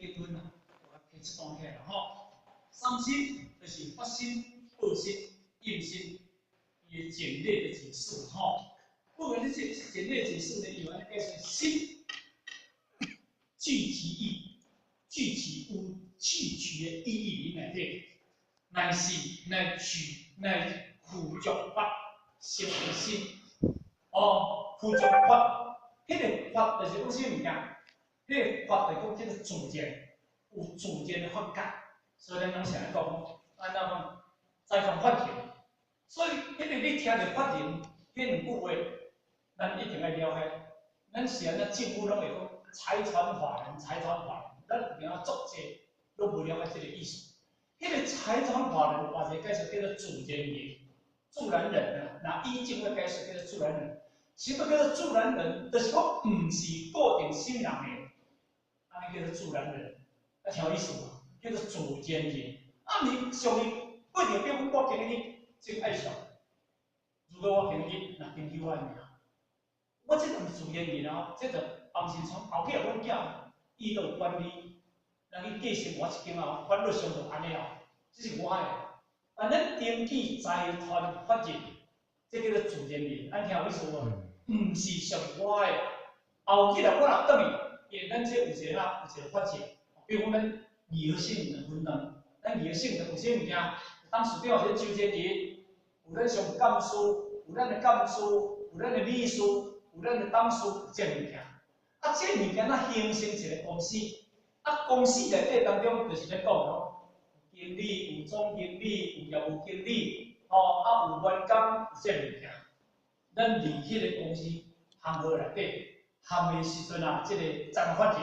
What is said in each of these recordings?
结论啊，开始讲起来吼。三心就是发心、恶心、应心，伊的简略的解释吼。不管你这简略解释呢，有安尼解释心具其意，具其的意义里内底，乃是乃取乃辅助法成为心。哦，辅助法，迄个法就是讲啥物件？迄个法就是讲叫做自然，有自然的法界。所以咱拢常来讲，安怎讲？财团法庭。所以，迄个你听着法庭迄两句话，咱一定要了解。咱是安怎政府拢会讲财团法人，财团法人，咱一定要作者拢无了解这个意思。迄个财团法人，或者解释叫做自然人，自然人啊。那以前的解释叫做自然人。什么叫做自然人？就是讲，唔是固定姓人的，安尼叫做自然人。啊，听有意思无？叫做自然人。啊，你上面规定，比如我今日真爱上，如果我今日若研究我尔，我这毋是自然人啊，这就放心从后壁阮囝伊都有管理，人去继承我一间啊，法律上就安尼啊，这是我的。啊，咱登记财团法人，这叫做自然人，安听有意思无？毋是属我的。后起来我若倒去，因为咱这有一个法制，比如讲咱二合性两分两，咱二合性就有啥物件？当事长有些纠结伫，有咱上干事，有咱的干事，有咱的秘书，有咱的董事，这物件。啊，这物件呐形成一个公司，啊，公司内底当中就是咧讲咯，经理、有总经理、有业务经理，哦，啊有员工，有这物件。咱离迄个公司行号内底，含的时阵啊，这个财务法人，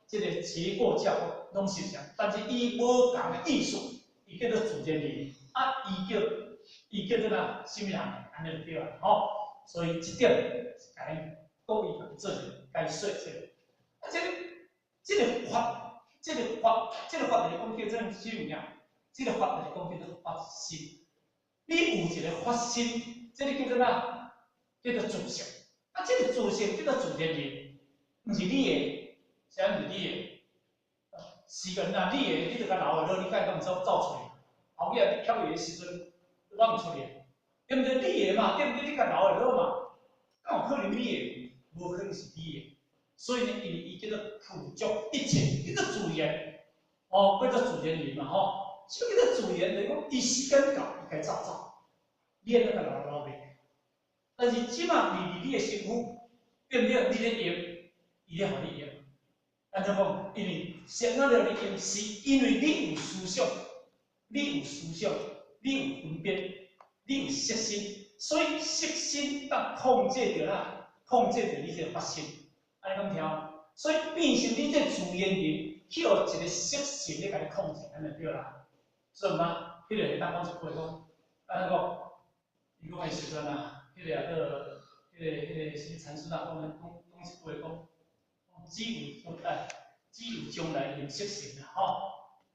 这个结构架构拢是像，但是伊无共的意思，伊叫做自然人，啊，伊叫做哪什么人？安尼就对啦，吼。所以这点是甲咱故意做一个解说这个。啊，这个法就是讲叫做什么件？这个法就是讲叫做法心。你有一个法心，这个叫做哪？叫做自性，啊，这个自性叫做自然人，毋是你的，啥毋是你的？是个呐，你的，你就甲留下落，你甲伊当走出来，后尾你捡伊的时阵，捞毋出来，对毋对？你的嘛，对毋对？你甲留下落嘛，敢有可能你的？无可能是你的，所以呢，因为伊叫做辅助一切，叫做自然，哦，叫做自然人嘛，吼，什么叫做自然？就是讲伊时间到，伊该走，你安怎甲留下落袂？但是即马你的身躯，对不对？你咧用，伊咧互你用。安怎讲？因为先仔了你用，是因为你有思想，你有思想，你有分辨，你有色心，所以色心当控制着啦，控制着你这个发心。安尼讲听，所以变成你这自然人，去互一个色性咧甲你控制，安尼对啦。所以嘛，迄个当讲一句讲，安怎讲？伊讲的时阵啊。迄个什么禅师啊，讲一句讲，只有将来用色性啦，吼，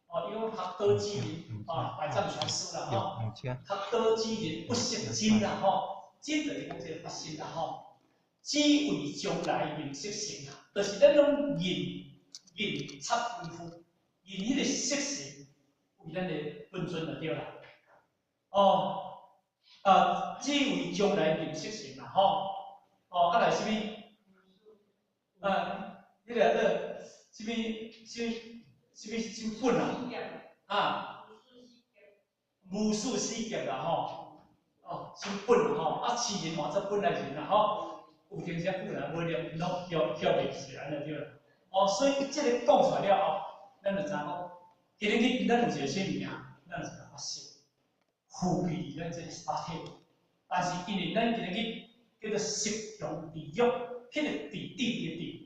哦，伊讲学道之人啊，百丈禅师啦，吼，学道之人不识真啦，吼，真就是讲这个发心啦，吼，只为将来用色性啦，就是咱拢认插功夫，认迄个色性为咱的本尊就对啦，哦。只为将来认识性啦，吼，哦，啊来什么？迄个什么本啊？无数世劫啦，吼，哦，什么本吼？啊，痴人换做本来人啦，吼，有阵时本来无了，晓袂起来了对啦。哦，所以这个讲出来了后，咱就知讲，今日咱有一个啥物件，咱就发现。赋予咱这个身体，但是因为咱今日叫做摄用地狱，迄个地的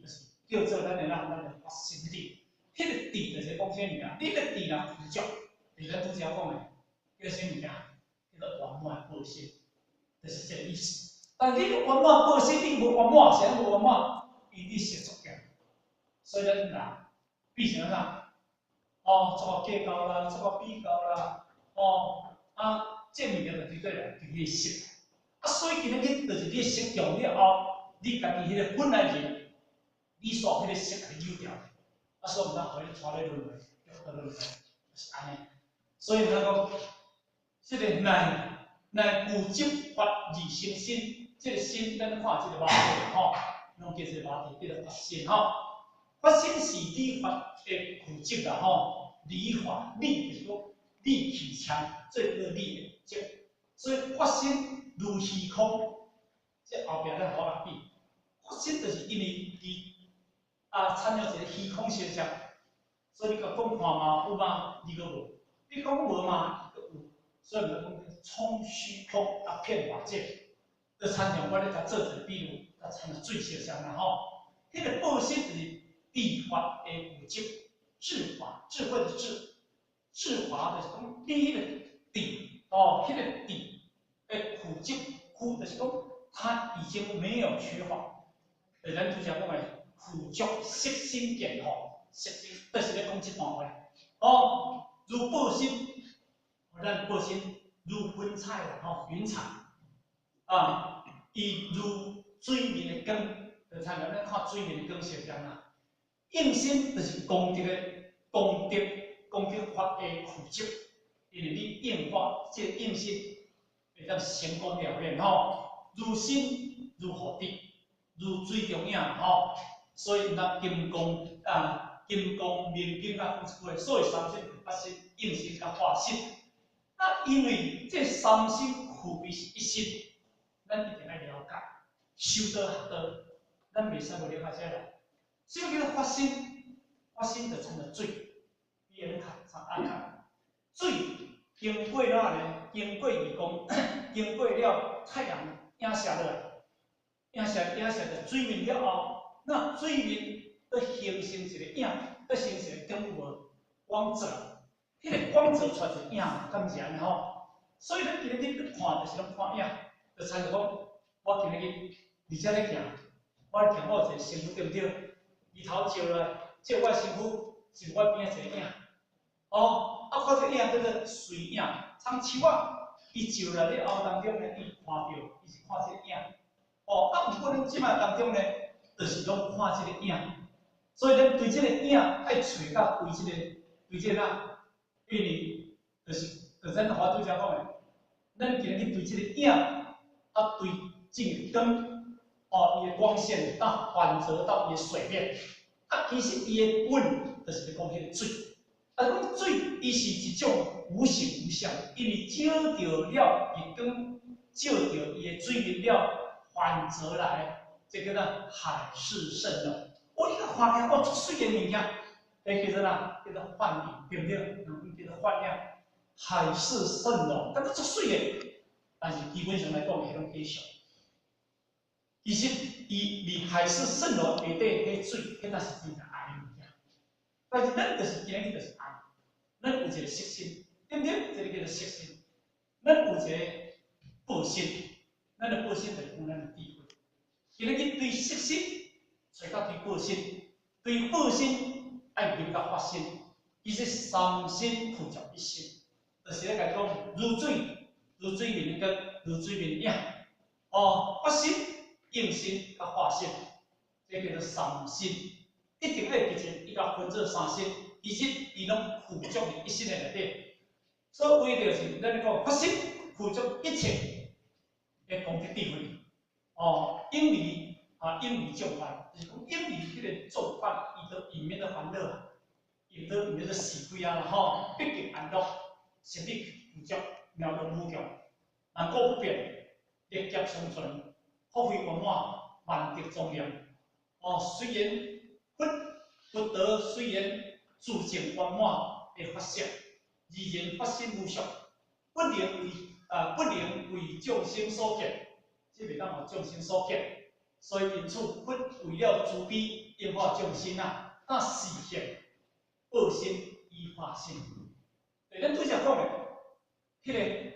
就是叫做咱的发心地，迄个地就是讲啥物件？你个地若辅助，就是咱拄则讲的，叫啥物件？叫做圆满报心，就是这个意思。但你圆满报心，你无圆满，谁无圆满？伊你是作业，所以咱人变成啥？哦，做个计较啦，做个比较啦，哦。啊，这物件就对对啦，就是你色。啊，所以今日就是你色用了后，你家己迄个本来人，你煞迄个色给扭掉，所以毋通互伊带咧轮回，叫轮回，就是安尼。所以咱讲，即个乃固执法而生心，即个心咱看即个马蹄吼，拢叫做马蹄，叫做法心吼。法心是理法的固执啦吼，理法就是讲理气强，最个理的执。所以法心如虚空，即后壁咱好来比。法心就是因为伊产生一个虚空现象，所以你甲讲看嘛有嘛，你个无；你讲无嘛，伊个有。所以我讲充虚空一片外界，就参像我咧甲做一个比喻，甲参像水现象啦吼。迄个报心就是理法的固执，智法智慧的智，智法就是讲你迄个理哦，迄个理的固执，固就是讲他已经没有缺乏。咱拄则讲的苦足色心健吼，色心就是咧讲即段话哦，如报心。咱报心如云彩啦，吼云彩伊如水面的光，就参像咱看水面的光现象啦。应心就是功德法的苦集，因为你应法即个应心会当成功了然吼，如心如何地，如水中影吼，所以咱金刚明经啊讲一句，所以三心法心、应心甲化心。那因为这三心互为一心，咱一定要了解，修道学道，咱袂使无了解这个。什么叫做发心？发心就参着水，比人看参暗看。水经过哪呢？经过月光，经过了太阳映射落来，映射着水面了后，那水面要形成一个影，要形成一个光膜光泽。迄个光泽出来是影，敢是安尼吼？所以咱今日去看，就是拢看影，就参像讲，我今日去而且咧行，我行我有一个身躯对不对？日头照落来，照我身躯是我边仔一个影，看这影叫做随影，像树仔，伊照来了后当中呢，伊看到，伊是看这个影，毋过咱即摆当中呢，就是拢看这个影，所以咱对这个影爱找到对这个因为就是咱话拄则讲的，咱今日去对这个影，对这个光，伊的光线反射到伊的水面，其实伊的本就是讲迄个水，讲水伊是一种无形无相，因为照到了月光，照到伊的水面了，反射来，这个呢海市蜃楼。你个看起足水的物件。叫做哪？叫做幻影，对不对？叫做幻影，海市蜃楼，但是足水的，但是基本上来讲，迄种假象。其实伊离海市蜃楼下底迄水，迄那是真正爱的物件。但是咱就是今日就是爱，咱有一个色心，对不对？这个叫做色心。咱有一个报心，咱的报心就是讲咱的智慧。今日去对色心，找到对报心，对报心。爱明甲发心，伊是三心互照一心，就是咧讲如水面光，如水面影。发心、应心甲化心，这叫做三心。一定要记住，伊甲分做三心，其实伊拢互照伫一心的内底。所以为着是咱咧讲发心，互照一切的功德智慧。因为应离众犯，就是讲应离迄个众犯，伊就引免的烦恼啊，引免的死鬼啊啦吼，毕竟安乐，实力不足，妙用无穷，万古不变，历劫长存，福慧圆满，万德庄严。虽然不得，虽然自证圆满的发色，依然发心无常，不能为众生所见，即袂当互众生所见。所以因此，佛为了慈悲应化众生实现报心依化心。咱拄则讲的，迄个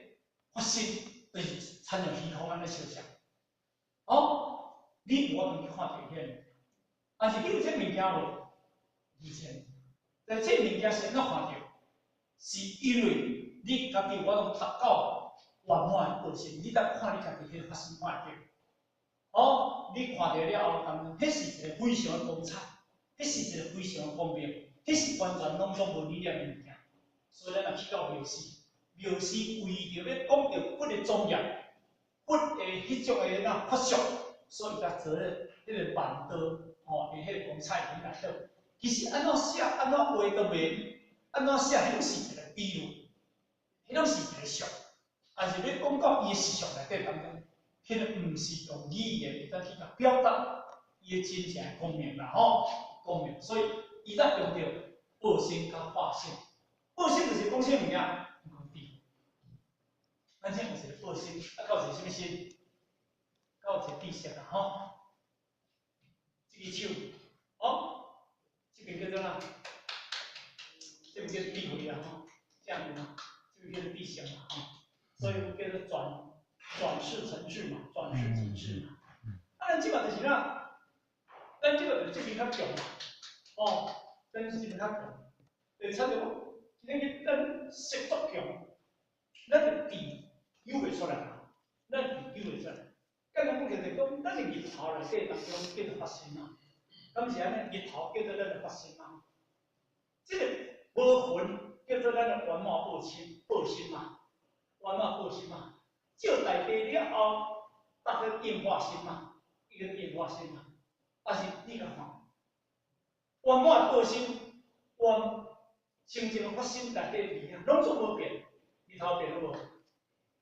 发心就是参像虚空安尼相像。你无法度去看到显，但是你有这物件无？以前，但这物件是怎看到？是因为你家己我拢达到圆满的报心，你当看你家己迄个发心看到。你看到了后，迄是一个非常的光彩，迄是一个非常方便，迄是完全拢总无理念的物件。所以咱若去到庙寺，庙寺为着要讲着佛的庄严，佛的迄种的法术，所以甲做咧迄个万道吼，伫迄个光彩里内底。其实安怎写，安怎画都袂，安怎写，迄拢是一个比喻，迄拢是一个术。但是要讲到伊的实相内底当中，迄个毋是用语言会当去甲表达伊的真正光明啦吼，光明。所以伊咱用着报身甲化身，报身就是讲啥物件？讲地。咱这有一个报身，啊，到一个什么身？到一个地色啦吼。这个手，哦，这边叫做哪？这边叫做地回啦吼，这样子嘛，这边叫做地相嘛吼。所以叫做转世成智嘛，转世成智嘛。啊，咱即个就是哪？咱即个就是这边较强嘛，哦，咱这边较强。会差着讲，那个咱色足强，咱的地有袂出来嘛，咱地有袂出来。简单讲就是讲，咱的日头内底当中叫做发生嘛，咁是安尼，日头叫做咱的发生嘛。这个无魂叫做咱的圆满报身嘛。圆满报身嘛，照大地了后，达个变化身嘛，一个变化身嘛。但是你甲看，圆满报身，真正发生内底味啊，拢总无变，日头变了无？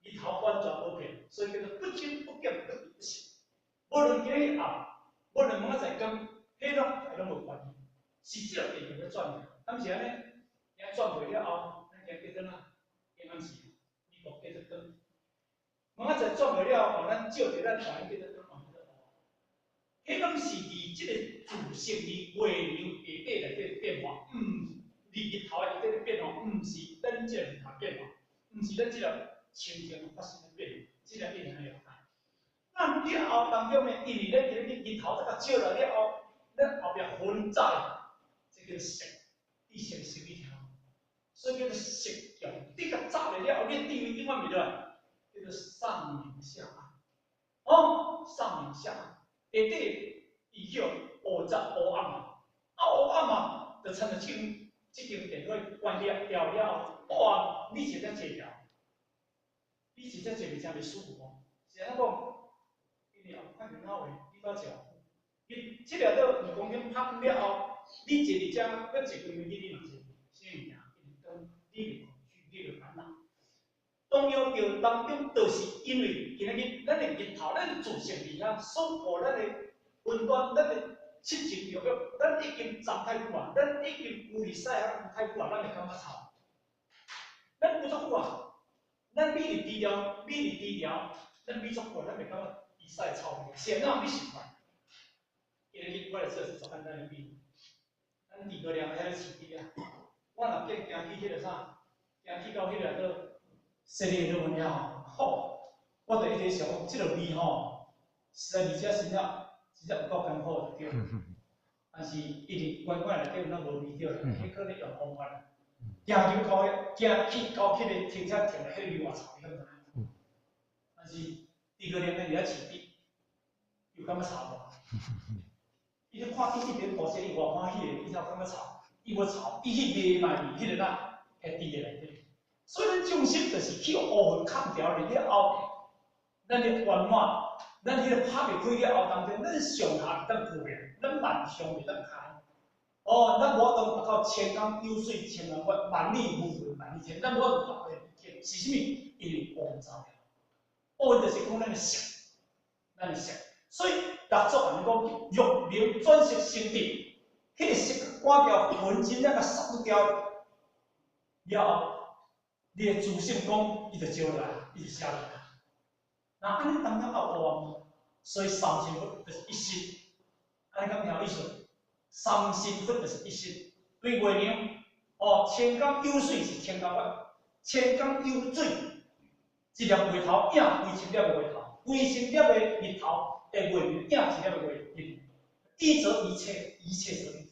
日头完全无变，所以叫做不增不减，不变不息。无论今日暗，无论明仔载光，迄拢无关系，是照地球要转的。敢是安尼？伊转袂了后，咱叫做哪？阴暗时。叫做光，明仔载转袂了后，咱照着咱台叫做光，迄拢是伫即个自性伫月亮下底内底变化，日头下底变化，毋是咱即个日头变化，毋是咱即个清净发生的变化，即个变化了解。咱了后当中呢，因为咱今日日头这个照来了后，咱后壁分在，这叫色，地色是一条。所以叫做色强，你甲扎来了后，你地位永远袂落，叫做上明下暗。哦，上明下暗，下底伊叫乌杂乌暗嘛，乌暗嘛，就参照即根电话关掉了后，哇，你是怎坐条？你是怎坐袂真袂舒服哦？是安怎讲？因为后看电脑诶，你怎坐？伊即条倒毋公平拍了后，你坐伫遮，要坐几分钟你嘛坐，啥物件？你袂恐惧，你袂烦恼。当然着当中，就是因为今日咱的日头，咱的自性力啊，守护咱的温暖，咱的七情六欲，咱已经站太久啊，咱已经有日晒啊，太久啊，咱会感觉臭。咱有足久啊，咱米入低调，咱米足久，咱袂感觉日晒臭味。是哪有你习惯？今日我来做是做简单的米，咱2个2个遐个饲米啊。我若见行去迄个啥，行去到迄个个设立迄个了吼，我就一直想，即个味吼，实在而且真正有够艰苦就对。但是一直关内底有咱无味着啦，迄可能用方法。行去到迄个停车停咧，迄味偌臭，你敢知影？但是2个2个伫遐饲米，有感觉臭无？伊咧看伊一边播些，伊偌欢喜诶，伊才有感觉臭。伊无臭，伊去卖卖迄个哪下地内底，所以咱众生就是去乌云砍掉了后，咱的圆满，咱迄个拍袂开了后当中，咱上下袂当过咧，咱万象袂当开。哦，咱无法度达到千江有水千万万，万里无云万里天，咱无法度达到天，是啥物？因为乌云走了，乌云就是讲咱的色，咱的色，所以六祖安尼讲，玉明转色成地。迄个色赶掉魂真正甲扫掉了后，你的自性讲，伊就招来，伊就写落来。那安尼当中也有无？所以三身佛就是一心，安尼讲听有意思。三身佛就是一心，对月亮哦，千江有水是千江月，千江有水，一粒月头影规千粒月头，规千粒的日头的月亮影一粒的月亮，一则一切，一切则一。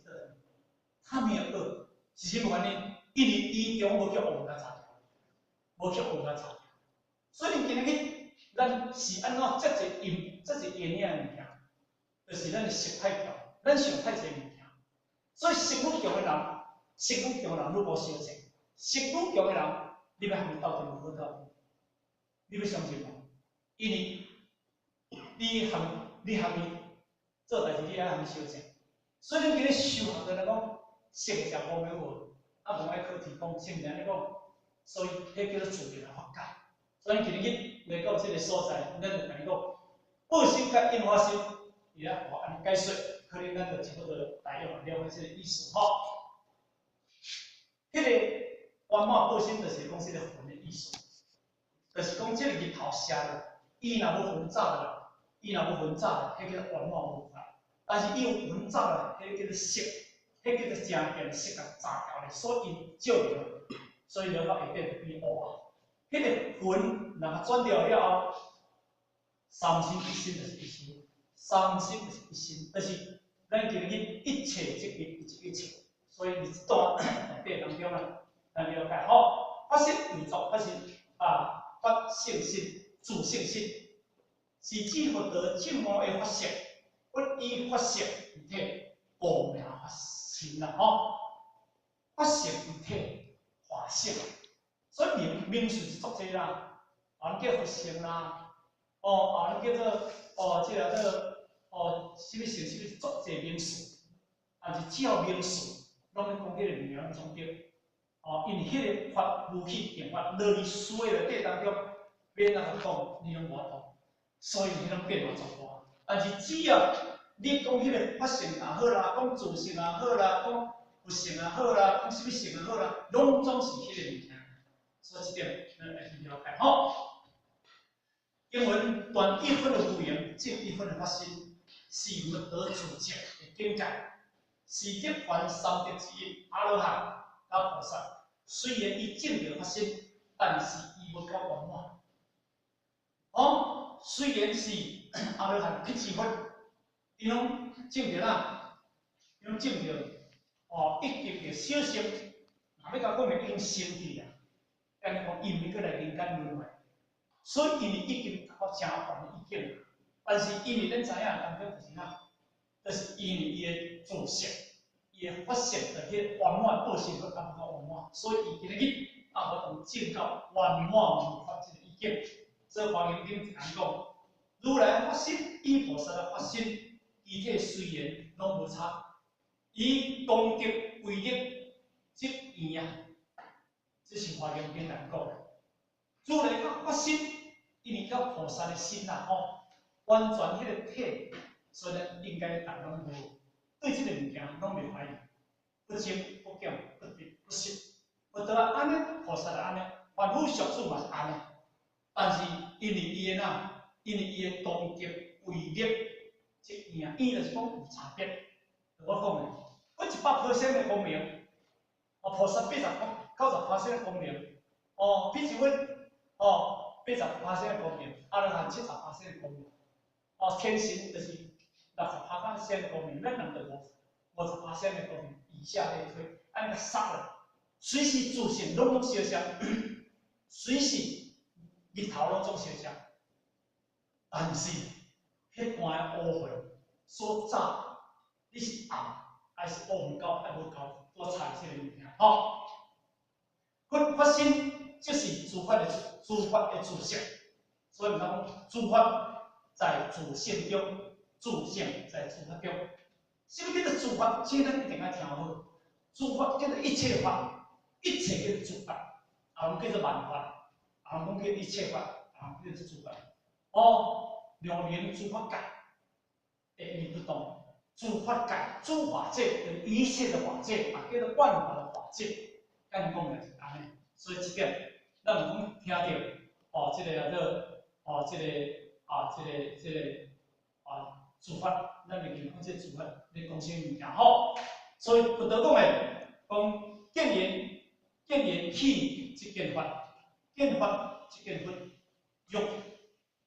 他没有恶，是啥物原因？因为伊中无叫乌甲查掉，无叫乌甲查掉。所以今日咱是安怎遮侪阴遮侪阴影的物件，就是咱的色太调，咱想太侪物件。所以食欲强的人，食欲强的人，你无烧钱；食欲强的人，你要和伊斗阵无好斗，你要相信无？因为你和伊做代志，你爱和伊烧钱。所以你今日修学的来讲，食的食无咩好，啊无爱靠天公，是毋是安尼讲？所以迄叫做自然的法界。所以今日来到这个所在，咱就甲你讲，报心甲应化心，伊咧我安尼解说，可能咱就差不多大约了解这个意思吼。迄个圆满报心就是讲这个魂的意思，就是讲这个日头射落，伊若要昏早了，迄叫做圆满无法。但是伊有昏早了，迄叫做色，迄叫做正电色甲炸掉咧，所以照着，所以了到下底就变乌啊。迄个魂若转掉了后，三心一心就是一心，三心就是一心，就是咱今日一切即个一切，所以你这段内底当中啊，咱了解好，法性宇宙，法性啊，法性心、自性心，是指获得正悟的法性，不依法性而体，无名法性啦吼，法性而体，法性。所以名词是足济啦，啊，叫佛性啦，叫做即个什么性，什么足济名词，但是只要名词，拢咧讲迄个名总对，因为迄个法无去变法，落你思维内底当中，免人去讲，你拢无法度，所以你拢变化足大。但是只要你讲迄个法性也好啦，讲自性也好啦，讲佛性也好啦，讲什么性也好啦，拢总是迄个物件。所以这点咱来去了解吼。因为断一分的无言，进一分的发心，是佛得主见的境界，是涅槃三德之一。阿罗汉甲菩萨，虽然伊证着发心，但是伊无够圆满。虽然是阿罗汉去智慧，伊拢证着啦，伊拢证着一级的小乘，若要甲讲明已经升去啊。安尼讲，伊毋过来人间轮回，所以因为已经达到正凡的意境，但是因为咱知影当中就是啥，就是因为伊的自性，伊的发现的迄圆满个性都达不到圆满，所以伊今日也无同证到圆满无法这个意境。所以华严经就讲，如来发心与菩萨的发心，具体虽然拢无差，以功德为力即圆啊。这是华严经来讲的。如来较发心，因为较菩萨的心啦完全迄个体，所以咱应该大家拢无对这个物件拢袂怀疑，不惊不敬不敌不信。有得安尼，菩萨就安尼，凡夫俗子嘛是安尼。但是因为伊的因为伊的功德威力，即样，伊就是讲有差别。我讲的，我100%的功名，菩萨80%的功名，比一阮80%的功名，阿罗汉70%的功名，天神就是60%的功名，咱人就50%的功名，以下类推，安尼杀了，随时自信拢相像，随时日头拢总相像，但是迄段的乌云所早，你是暗还是乌云高还无高，多差这个物件，发心就是诸法的自性，所以我们讲诸法在自性中，自性在诸法中。什么叫做诸法？这咱一定要听好。诸法叫做一切法，一切叫做诸法，啊，叫做万法，啊，讲叫一切法，啊，叫做诸法。两年诸法界，意义不同。诸法界，诸法界就是一切的法界，啊，叫做万法的法界。咱讲的是安尼，所以这点咱有讲听到这个叫做诸法，咱袂记讲这诸法咧讲啥物件吼。所以佛陀讲的，讲见言起即见法，见法即见佛，欲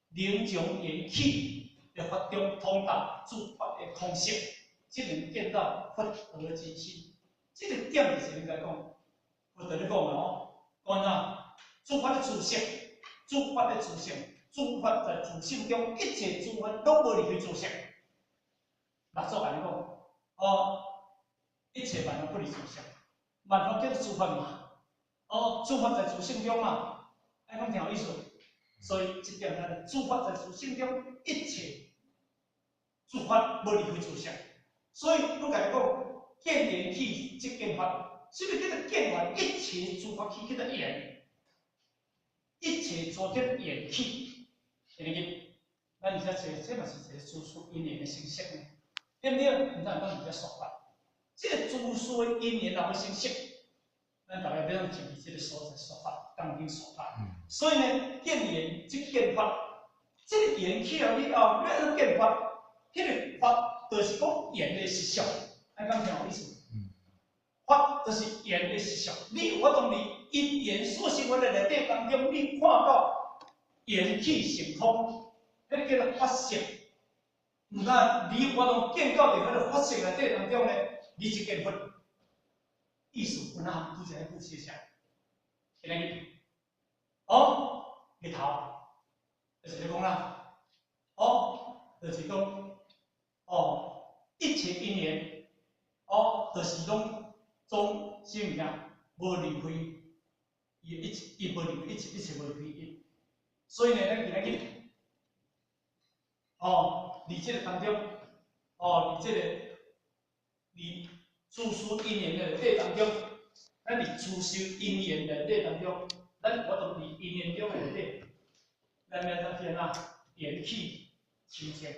灵从言起，在法中通达诸法的空性，即能见到佛陀之心。这个点就是应该讲。佛陀咧讲的讲啥？诸法的自性，诸法的自性，诸法在自性中，一切诸法拢无离开自性。六祖安尼讲，一切万法不离自相，万法叫做诸法嘛，诸法在自性中嘛，爱讲听有意思。所以这点咱诸法在自性中，一切诸法无离开自相。所以我甲你讲，见缘起即见法，什么叫做见法？一切诸法起叫做缘，一切诸法缘起，会记？咱而且这嘛是一个诸事因缘的形式呢，对不对？唔通讲而且说法，这个诸事的因缘哪会形式？咱大家要用注意这个所在说法，当今说法。所以呢，见缘即见法，这个缘起了以后，你要见法，迄个法就是讲缘的实相，咱讲听有意思？法就是缘的实相。你有法当你因缘所生活的内底当中，你看到缘起成空，迄个叫做法性。唔但你有法当见到伫迄个法性内底当中呢，你即见法。意思有哪不是不写下？现在你，日头，就是讲啦，就是讲，一切因缘，就是讲总什么呀？无离开，伊无离开，一切无离开伊。所以呢，咱今仔日，伫这个当中，伫这个，伫诸事因缘的内底当中，咱伫诸事因缘内底当中，咱我从伫因缘中的内底，咱要怎样啊？缘起清净，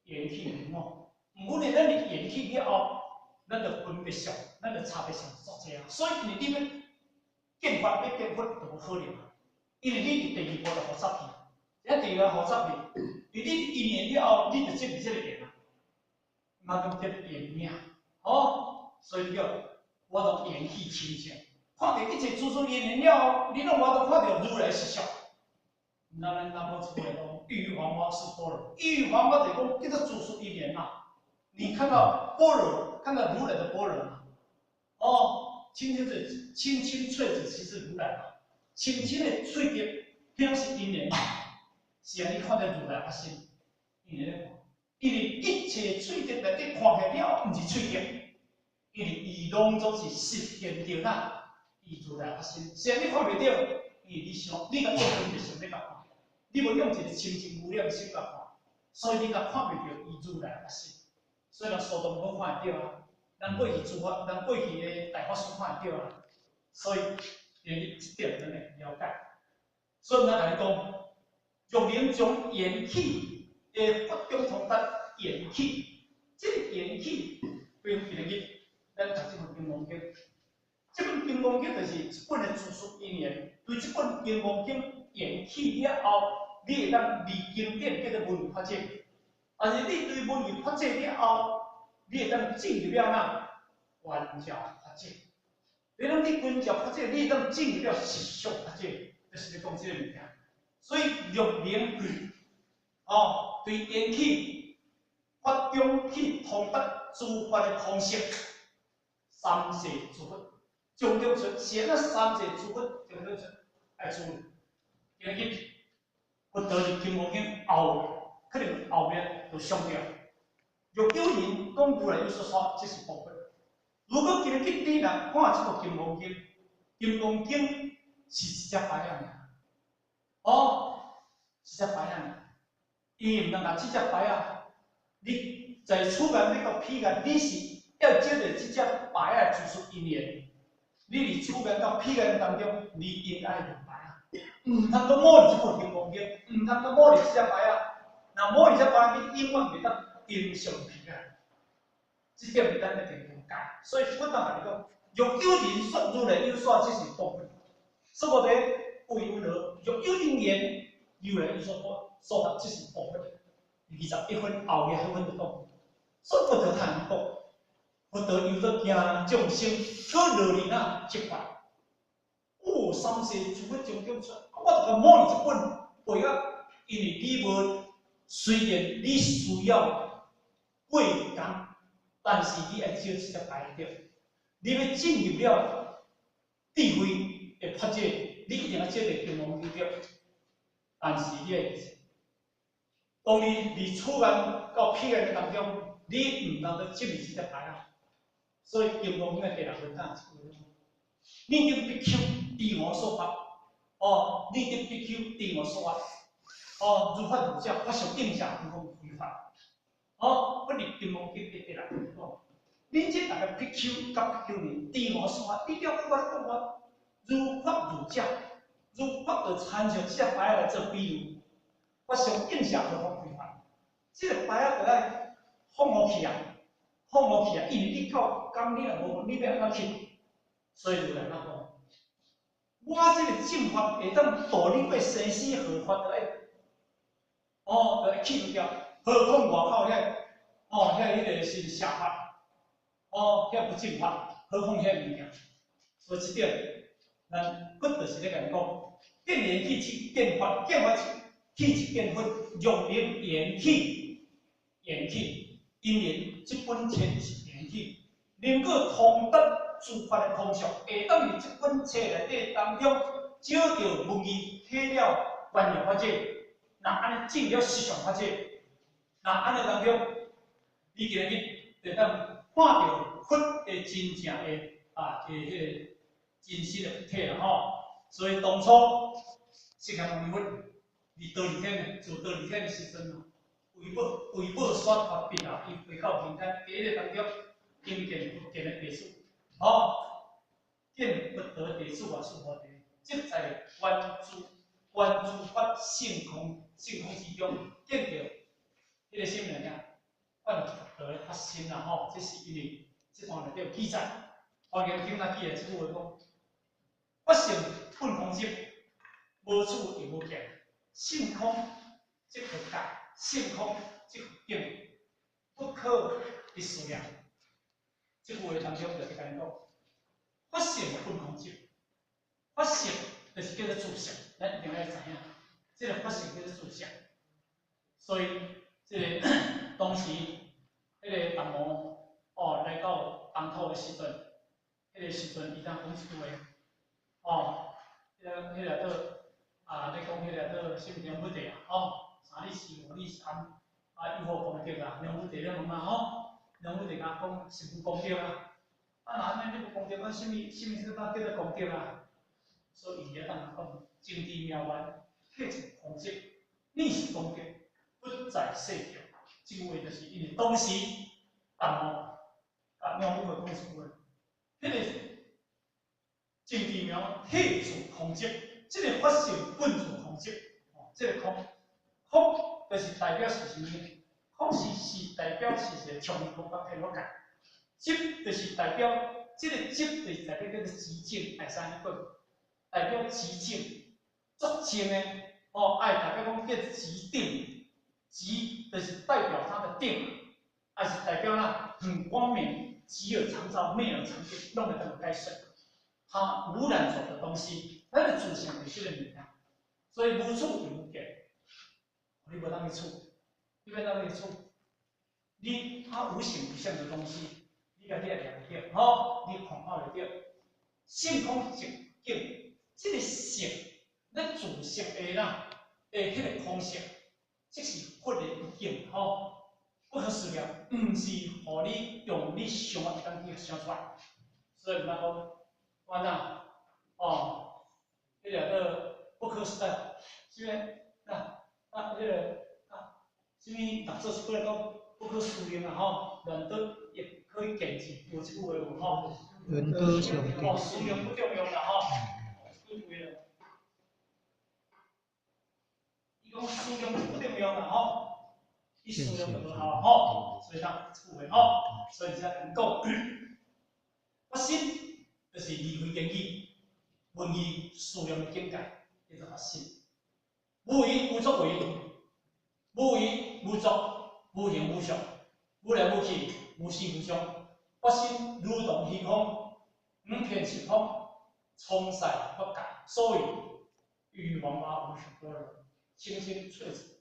缘起圆满。唔过呢，咱伫缘起了后，咱就分别上，咱就差别上作这啊。所以因为你要见法就无可能啊，因为你伫第二步就复杂去，第二个复杂去，因为你因缘了后，你就证明这个缘啊，唔通讲叫缘命。所以叫我到缘起清净，看到一切诸事因缘了后，你拢我都看到如来实相。那咱南无出来讲，欲黄花是般若，欲黄花就是讲，叫做诸事因缘嘛。你看到般若，看到如来的般若嘛？清清脆子其实如来嘛，清清的脆碟，那是因缘嘛。是啊，你看到如来发生，因为一切脆碟内底看起了，毋是脆碟，因为伊拢总是实现着啦，伊如来发生。是啊，你看袂到，因为你想，你甲用分别想要甲看，你无用一个清净无量的心甲看，所以你甲看袂到伊如来发生。所以人苏东坡看会到啊，人过去诸法，人过去的大法师看会到啊，所以因为这点咱会了解。所以咱来讲，玉林从缘起的法中通达缘起，这个缘起，比如今日咱读这本《金刚经》，这本《金刚经》就是一本的诸事因缘。对这本《金刚经》缘起了后，你会当离经典叫做文字法界。但是你对文字法界了后，你会当进入了哪？观照法界。你当你观照法界，你会当进入了实相法界，就是咧讲这个物件。所以玉明对缘起法中去通达诸法的空性，三世诸佛终究出，现在三世诸佛终究出爱注意，今日佛得入金刚经后。可能后面就上掉。若有人讲如来有所说，这是部分。如果今日你人看这部《金刚经》，《金刚经》是一只白羊一只白羊。伊唔能拿这只白羊，你在出门那个批个，你是要接着这只白羊就是因缘。你伫出门到批个当中，你应该用白羊，唔通讲摸你这部《金刚经》，唔通讲摸你这只白羊。那摸你只白羊，你永远袂当跟上去啊！这点咱一定要改。所以我当下你讲，若有人说如来有所，这是部分。什么的不由得，若有人言如来有所说，这是部分。21分后面迄分就讲，所以不得谈讲，不得有得惊众生可乐里那结法。三世诸佛终究出，我就讲摸你这本背啊，因为你无。虽然你需要过工，但是你爱少一只白着。你要进入了智慧的法界，你一定要借着金刚经着。但是你要记，当你离出门到僻个当中，你唔能够进入这只白啊。所以金刚经的第六分讲，你得必求地我所发，哦，你得必求地我所发，哦，如法如教，法上应下，不空非法，哦，不离金刚经的第六分讲，你这大个必求甲必求呢，地我所发，你了我讲法，如法如教，如法就参照这摆来做比喻，法上应下，不空非法，这个摆啊就爱放我去啊。放我去啊！因为你到讲你也无，你要安怎去？所以就来那讲，我这个正法会当导你过生死合法的哦，就去掉。何况外口迄个是邪法，哦，遐不正法，何况遐物件？所以这点，咱骨就是咧讲，见言气即见法，见法气即见法，用灵言气，因为这本册是言气，能够通达诸法的通俗，会当于这本册内底当中找到文义体了观念法则，那安尼进了思想法则，那安尼当中，你今日会当看到佛的真正的迄个真实的体啦吼。所以当初释迦牟尼佛离道离天自道离天的时阵啊。为报说法病啊，伊回到平台第一个当中，因见不见的地数，见不得地数啊，是何地？即在观诸法性空之中，见到迄个什么呀？观不得发心啦吼，这是因为这段内底有记载，华严经那记的这句话讲，法性本空性，无处也无见，性空即可改。性空即可定，不可一时量。这句话当中就是讲，法性本空性，法性就是叫做主相，咱一定要知影，这个法性叫做主相。所以，这个当时，迄个达摩来到东土的时阵，迄个时阵伊当讲一句话，迄个你讲迄个什么梁武帝啊，三日四五日三，伊无讲对啦，梁武帝咧问嘛梁武帝甲讲是无讲对啦，哪安尼你无讲对，我什么这叫做讲对啦？所以伊咧当讲真谛妙观，迄是空性，逆是讲对，不在世间。这句话就是因为当时达摩梁武帝讲一句话，迄个真谛妙，迄是空性，这个法性本是空性，这个空就是代表是什么？空是代表是一个强力空间偏落界，执就是代表这个执就是代表叫做极静，爱使安尼讲，代表极静，足静的爱代表讲叫极定，极就是代表它的定，还是代表它很光明，极而常照，昧而常定，弄得很该顺，它无染浊的东西，它的主相就是这个能量，所以无处也无见。你无当去处，你要当去处，你无形无相的东西，你家己来了解，你看好了对。性空性境，这个性，咱自性的迄个空性，即是佛的一境，不可思量，毋是互你用你想法当去想出来。所以人讲，我呐，迄个不可思量，是咩？迄个什么打字是过来讲不可思量啊，人都也可以检举，有这句话有人哥兄弟，思量不重要啦这句话了。伊讲思量不重要啦伊思量就好所以他这句话所以才能讲，发心就是离开言语，文语思量的境界，叫做发心。无为无作为。无为无作，无形无相，无来无去，无时无相。法心如同虚空，五片是空，充塞不界。所以欲望无所不能，清清脆脆，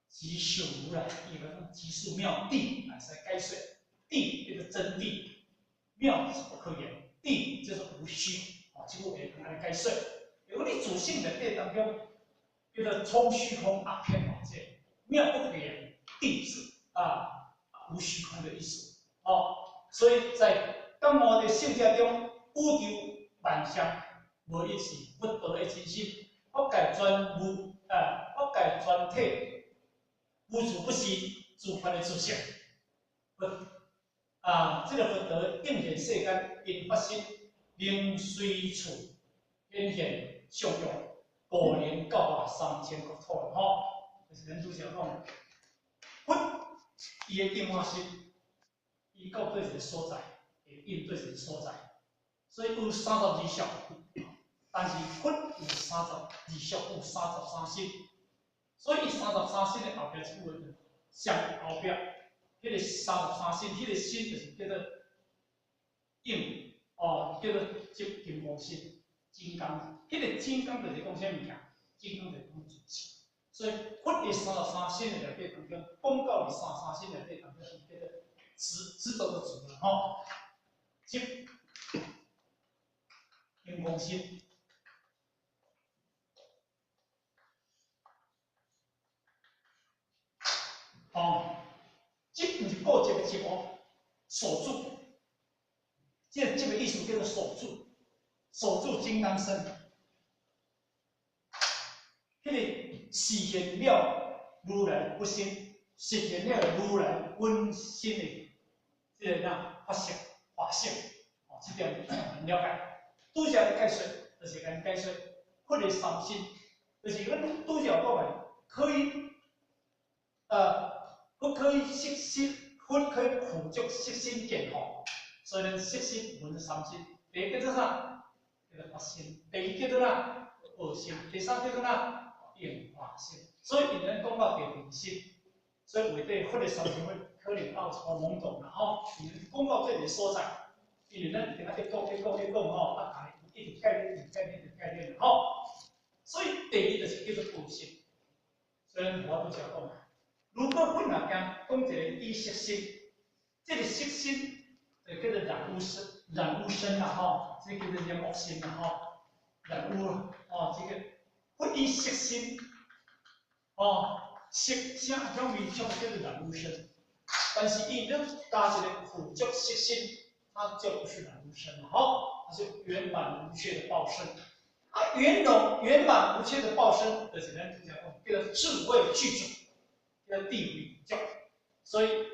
即修如来。伊讲即是妙谛，来使解说。谛叫做真谛，妙是不可言，谛就是无虚。这个会来解说。如果你主性的地当中，叫做充虚空阿片法界。妙不可言，谛是无虚空的意思所以在感悟的圣者中，宇宙万象无一是佛道的真心，佛界佛界全体无处不是诸法的出现。佛这个佛道应现世间，因发心，能随处显现相用，5年93000国土吼，就是咱拄则讲，佛伊的应化心，伊到对一个所在，会应对一个所在，所以有32相，但是佛有32相，有33心，所以33心的后壁一句话，相后壁。迄个33心，迄个心就是叫做应叫做即金刚心，金刚。迄个金刚就是讲啥物件？金刚就是讲自信。所以佛的33心的内底当中，讲到你33心内底当中是叫做执着的主了吼。即金刚心。即毋是固执的执哦，守住。这个意思叫做守住，守住金刚身。迄个实现了如来不心，实现了如来温馨的这个发性、法性，这点很了解。拄则的解说就是咱解说佛的三心，就是咱拄则讲的，可以不可以色心，佛可以辅助色心见吼。所以咱色心分三心，第一叫做啥？叫做法心；第二叫做啥？恶心；第三叫做啥？应化心。所以因咱讲到第二心，所以为对佛的三心可能奥超懵懂，然后因讲到这个所在，因为咱定下一讲吼，一直概念吼。所以第二就是叫做恶心。所以我拄则讲嘛，如果佛若讲一个意识心，这个色心。叫做染污身啦吼，这叫做染恶心啦吼，染污这个不依色心色啥种面相叫做染污身，但是因为加一个辅助色心，它就不是染污身了它是圆满无缺的报身。圆满无缺的报身，就是咱讲叫做智慧具足，叫地理教，所以。